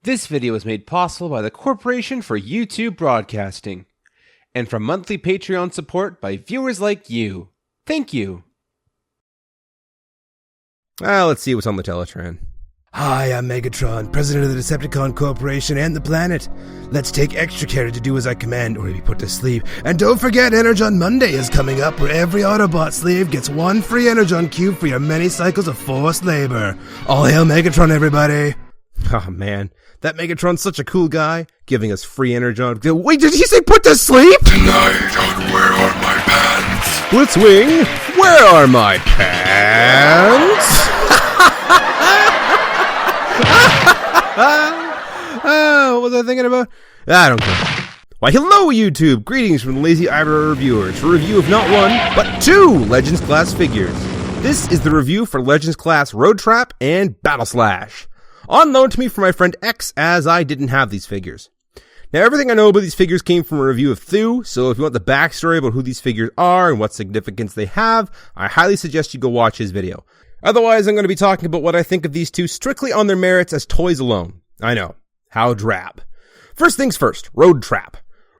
This video is made possible by the Corporation for YouTube Broadcasting, and from monthly Patreon support by viewers like you. Thank you. Let's see what's on the Teletran. Hi, I'm Megatron, president of the Decepticon Corporation and the planet. Let's take extra care to do as I command or be put to sleep. And don't forget, Energon Monday is coming up, where every Autobot slave gets one free Energon cube for your many cycles of forced labor. All hail Megatron, everybody! Oh man, that Megatron's such a cool guy, giving us free Energon. Wait, did he say put to sleep? Tonight on Where Are My Pants? Blitzwing, where are my pants? What was I thinking about? I don't care. Why, hello YouTube! Greetings from the Lazy Eyebrow Reviewers for a review of not one, but two Legends Class figures. This is the review for Legends Class Road Trap and Battle Slash. On loan to me from my friend X, as I didn't have these figures. Now, everything I know about these figures came from a review of Thu, so if you want the backstory about who these figures are and what significance they have, I highly suggest you go watch his video. Otherwise, I'm going to be talking about what I think of these two strictly on their merits as toys alone. I know. How drab. First things first, Road Trap.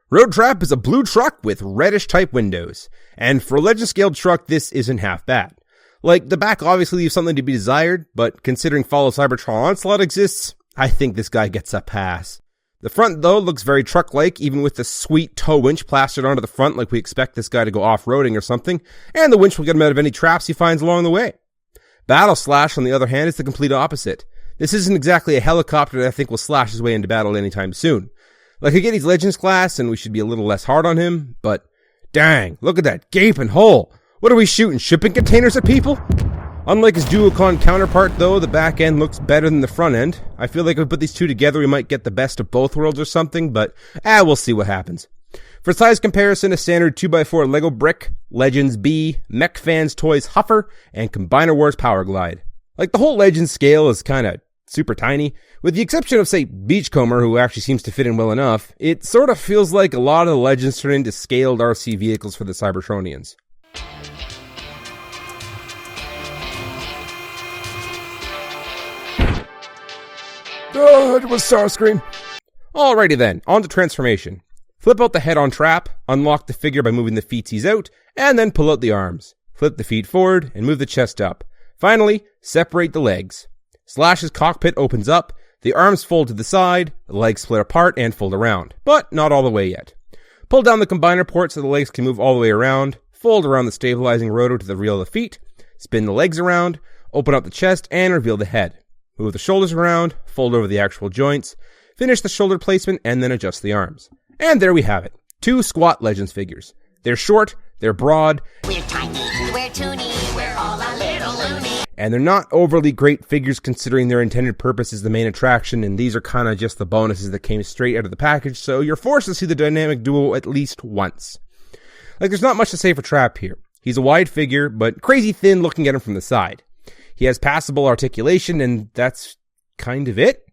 Road Trap is a blue truck with reddish type windows, and for a legend scaled truck, this isn't half bad. Like, the back obviously leaves something to be desired, but considering Fall of Cybertron Onslaught exists, I think this guy gets a pass. The front, though, looks very truck-like, even with the sweet tow winch plastered onto the front like we expect this guy to go off-roading or something, and the winch will get him out of any traps he finds along the way. Battle Slash, on the other hand, is the complete opposite. This isn't exactly a helicopter that I think will slash his way into battle anytime soon. Like, I get he's Legends Class, and we should be a little less hard on him, but dang, look at that gaping hole! What are we shooting, shipping containers at people? Unlike his Duocon counterpart, though, the back end looks better than the front end. I feel like if we put these two together, we might get the best of both worlds or something, but we'll see what happens. For size comparison, a standard 2x4 Lego brick, Legends B, Mech Fans Toys Huffer, and Combiner Wars Power Glide. Like, the whole Legends scale is kinda super tiny. With the exception of, say, Beachcomber, who actually seems to fit in well enough, it sort of feels like a lot of the Legends turn into scaled RC vehicles for the Cybertronians. It was Starscream. Alrighty then, on to transformation. Flip out the head on Trap, unlock the figure by moving the feetsies out, and then pull out the arms. Flip the feet forward, and move the chest up. Finally, separate the legs. Slash's cockpit opens up, the arms fold to the side, the legs split apart and fold around, but not all the way yet. Pull down the combiner port so the legs can move all the way around, fold around the stabilizing rotor to the reel of the feet, spin the legs around, open up the chest, and reveal the head. Move the shoulders around, fold over the actual joints, finish the shoulder placement, and then adjust the arms. And there we have it. Two squat Legends figures. They're short, they're broad, we're tiny, we're toony, we're all a little loony. And they're not overly great figures considering their intended purpose is the main attraction, and these are kind of just the bonuses that came straight out of the package, so you're forced to see the dynamic duo at least once. Like, there's not much to say for Trap here. He's a wide figure, but crazy thin looking at him from the side. He has passable articulation, and that's kind of it.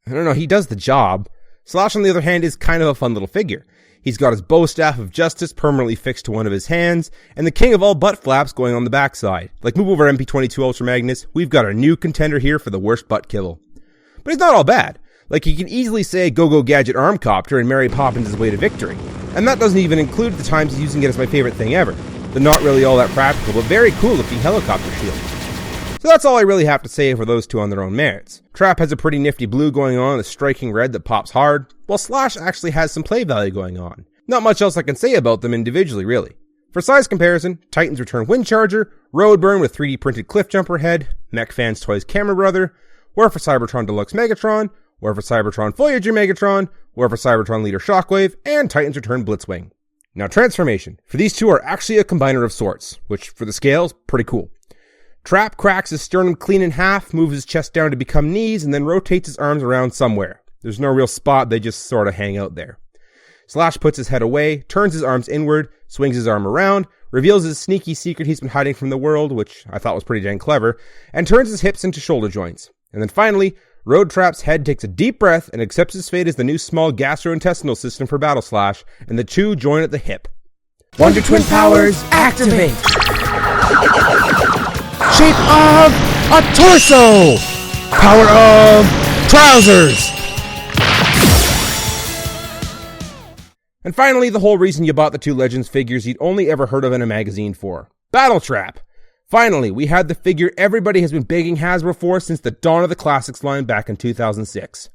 I don't know, he does the job. Slash, on the other hand, is kind of a fun little figure. He's got his bow staff of justice permanently fixed to one of his hands, and the king of all butt flaps going on the backside. Like, move over MP22 Ultra Magnus, we've got a new contender here for the worst butt kibble. But he's not all bad. Like, you can easily say Go-Go Gadget Armcopter and Mary Poppins' way to victory. And that doesn't even include the times he's using it as my favorite thing ever. The not really all that practical, but very cool looking helicopter shield. So that's all I really have to say for those two on their own merits. Trap has a pretty nifty blue going on, a striking red that pops hard, while Slash actually has some play value going on. Not much else I can say about them individually, really. For size comparison, Titans Return Windcharger, Roadburn with 3D printed Cliffjumper head, Mech Fans Toys Camera Brother, War for Cybertron Deluxe Megatron, War for Cybertron Voyager Megatron, War for Cybertron Leader Shockwave, and Titans Return Blitzwing. Now, transformation. For these two are actually a combiner of sorts, which for the scale is pretty cool. Trap cracks his sternum clean in half, moves his chest down to become knees, and then rotates his arms around somewhere. There's no real spot, they just sort of hang out there. Slash puts his head away, turns his arms inward, swings his arm around, reveals his sneaky secret he's been hiding from the world, which I thought was pretty dang clever, and turns his hips into shoulder joints. And then finally, Road Trap's head takes a deep breath and accepts his fate as the new small gastrointestinal system for Battle Slash, and the two join at the hip. Wonder Twin powers, activate! Shape of a torso! Power of trousers! And finally, the whole reason you bought the two Legends figures you'd only ever heard of in a magazine for. Battletrap! Finally, we had the figure everybody has been begging Hasbro for since the dawn of the Classics line back in 2006.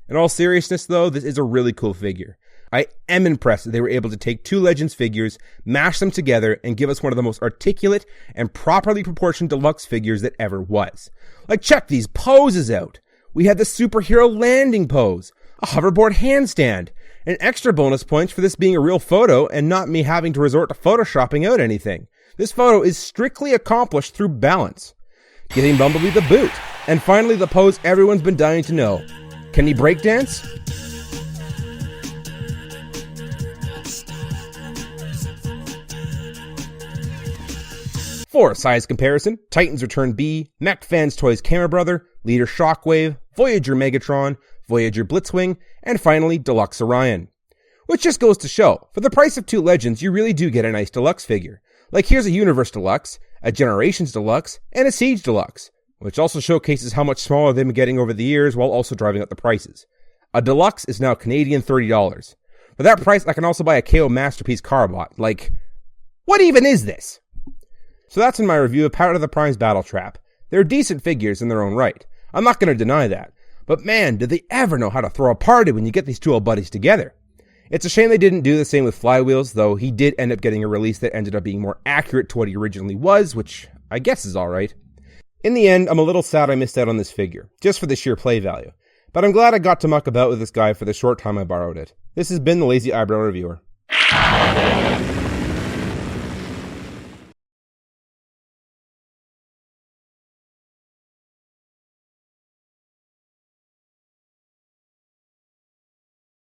In all seriousness though, this is a really cool figure. I am impressed that they were able to take two Legends figures, mash them together, and give us one of the most articulate and properly proportioned deluxe figures that ever was. Like, check these poses out! We had the superhero landing pose, a hoverboard handstand, and extra bonus points for this being a real photo and not me having to resort to photoshopping out anything. This photo is strictly accomplished through balance. Giving Bumblebee the boot. And finally, the pose everyone's been dying to know. Can he breakdance? For a size comparison, Titans Return B, Mech Fans Toys Camera Brother, Leader Shockwave, Voyager Megatron, Voyager Blitzwing, and finally Deluxe Orion. Which just goes to show, for the price of two Legends, you really do get a nice deluxe figure. Like here's a Universe Deluxe, a Generations Deluxe, and a Siege Deluxe, which also showcases how much smaller they've been getting over the years while also driving up the prices. A Deluxe is now Canadian $30. For that price, I can also buy a KO Masterpiece Carbot. Like, what even is this? So that's in my review of Power to the Prime's Battletrap. They're decent figures in their own right. I'm not going to deny that. But man, did they ever know how to throw a party when you get these two old buddies together. It's a shame they didn't do the same with Flywheels, though he did end up getting a release that ended up being more accurate to what he originally was, which I guess is alright. In the end, I'm a little sad I missed out on this figure, just for the sheer play value. But I'm glad I got to muck about with this guy for the short time I borrowed it. This has been the Lazy Eyebrow Reviewer.